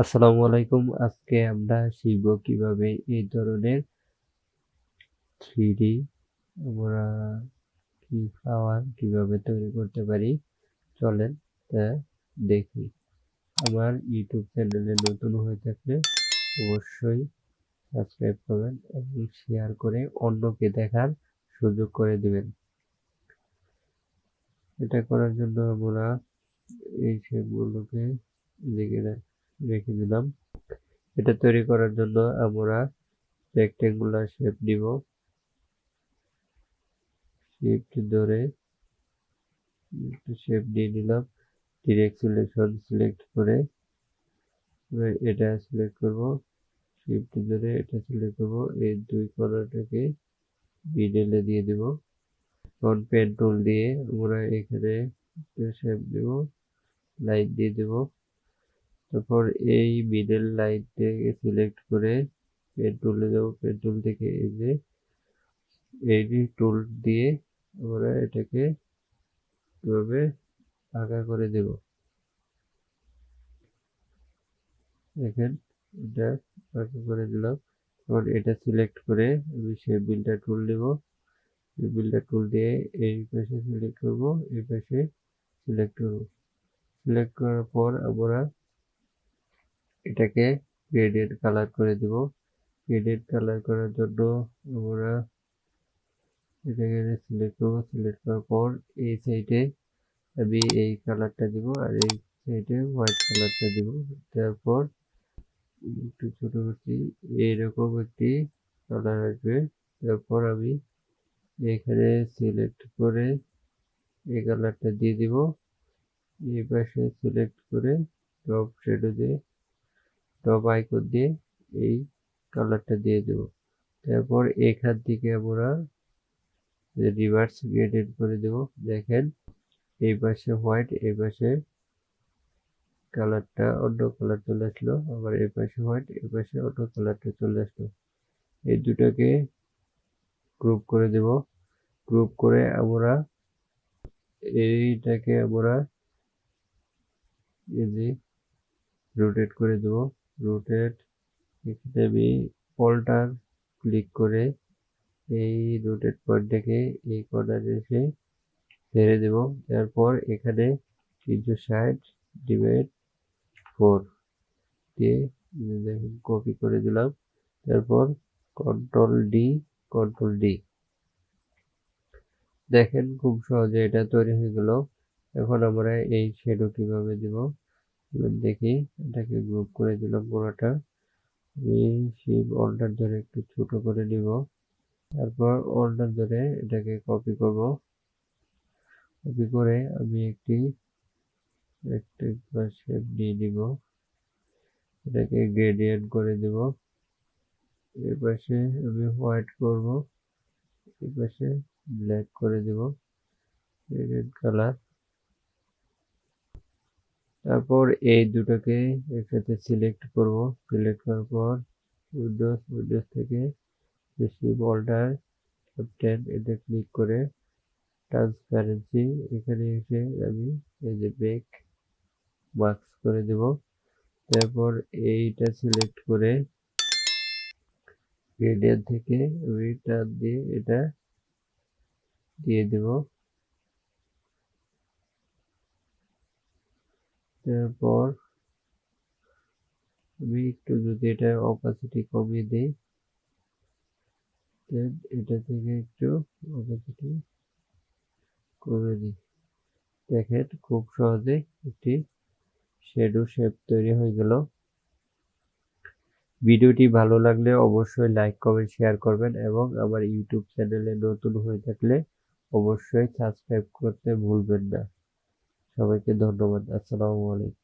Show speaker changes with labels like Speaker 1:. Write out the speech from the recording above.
Speaker 1: আসসালামু আলাইকুম। আজকে আমরা শিখব কিভাবে এই ধরনের 3D আমরা ফ্লাওয়ার কিভাবে তৈরি করতে পারি। চলেন তা দেখি। আমার ইউটিউব চ্যানেলে নতুন হয়ে থাকলে অবশ্যই সাবস্ক্রাইব করবেন এবং শেয়ার করে অন্যকে দেখার সুযোগ করে দিবেন। এটা করার জন্য আমরা এই শেপগুলোকে রেখে দিলাম। এটা তৈরি করার জন্য আমরা রেক্টেঙ্গুলার শেপ নিব। শিফট ধরে শেপ দিয়ে নিলাম। ডিরেক্ট সিলেকশন সিলেক্ট করে এটা সিলেক্ট করব। শিফট ধরে এটা সিলেক্ট করব। এই দুই কর্নারটাকে মিডলে দিয়ে দেব। এখন পেন টুল দিয়ে আমরা এখানে শেপ দেব, লাইন দিয়ে দেব। তারপর এই মিডল লাইনটাকে সিলেক্ট করে পেন টুলে যাব। পেন টুল থেকে এই যে এই টুল দিয়ে আমরা এটাকে এভাবে আঁকা করে দেব। দেখেন এটা আঁকা করে দিলাম। এখন এটা সিলেক্ট করে আমি সেই বিল্ডার টুল নেব। বিল্ডার টুল দিয়ে এই পাশে সিলেক্ট করব, এই পাশে সিলেক্ট করব। সিলেক্ট করার পর আমরা এটাকে গ্রেডিয়েন্ট কালার করে দেব। গ্রেডিয়েন্ট কালার করার জন্য আমরা এটাকে সিলেক্ট করব। সিলেক্ট করার পর এই সাইডে আমি এই কালারটা দিব আর এই সাইডে হোয়াইট কালারটা দিব। তারপর একটু ছোট করছি, এইরকম একটি কালার আসবে। তারপর আমি এখানে সিলেক্ট করে এই কালারটা দিয়ে দিব। এই পাশে সিলেক্ট করে টপ শ্যাডো দিয়ে টপ আইকন দিয়ে এই কালারটা দিয়ে দেব। তারপর এখান থেকে আমরা রিভার্স গ্রেডিয়েন্ট করে দেব। দেখেন এই পাশে হোয়াইট, এই পাশে কালারটা অন্য কালার চলে আসলো, আবার এই পাশে হোয়াইট, এই পাশে অন্য কালারটা চলে আসলো। এই দুটাকে গ্রুপ করে দেব। গ্রুপ করে আমরা এইটাকে আমরা রোটেট করে দেব। রোটেট এখানে আমি অল্টার ক্লিক করে এই রোটেট পয়েন্টটাকে এই কর্নারে এসে ছেড়ে দেব। তারপর এখানে 360 ডিভাইড 4 দিয়ে দেখুন কপি করে দিলাম। তারপর কন্ট্রোল ডি। দেখেন খুব সহজে এটা তৈরি হয়ে গেল। এখন আমরা এই শ্যাডো কিভাবে দিব দেখি। এটাকে গ্রুপ করে দিলাম পুরোটা। এই শিপ অল্টার ধরে একটু ছোট করে নিব। তারপর অল্টার ধরে এটাকে কপি করব। কপি করে আমি একটি রেক্টেঙ্গুলার শেপ নিয়ে নিব। এটাকে গ্রেডিয়েন্ট করে দেব। এর পাশে আমি হোয়াইট করব, এই পাশে ব্ল্যাক করে দেব, রেড কালার। তারপর এই দুটোকে একসাথে সিলেক্ট করব। সিলেক্ট করার পর উইন্ডোজ থেকে শিপ অল্টার F10 এটা ক্লিক করে ট্রান্সপারেন্সি এখানে এসে আমি এই যে ব্যাক মার্কস করে দেব। তারপর এইটা সিলেক্ট করে গ্রেডিয়েন্ট থেকে আমি টান দিয়ে এটা দিয়ে দেব। তারপর আমি একটু যদি এটা অপাসিটি কমিয়ে দিই, এটা থেকে একটু অপাসিটি করে দিই। দেখেন খুব সহজে একটি শ্যাডো শেপ তৈরি হয়ে গেল। ভিডিওটি ভালো লাগলে অবশ্যই লাইক কমেন্ট শেয়ার করবেন এবং আমার ইউটিউব চ্যানেলে নতুন হয়ে থাকলে অবশ্যই সাবস্ক্রাইব করতে ভুলবেন না। সবাইকে ধন্যবাদ। আসসালামু আলাইকুম।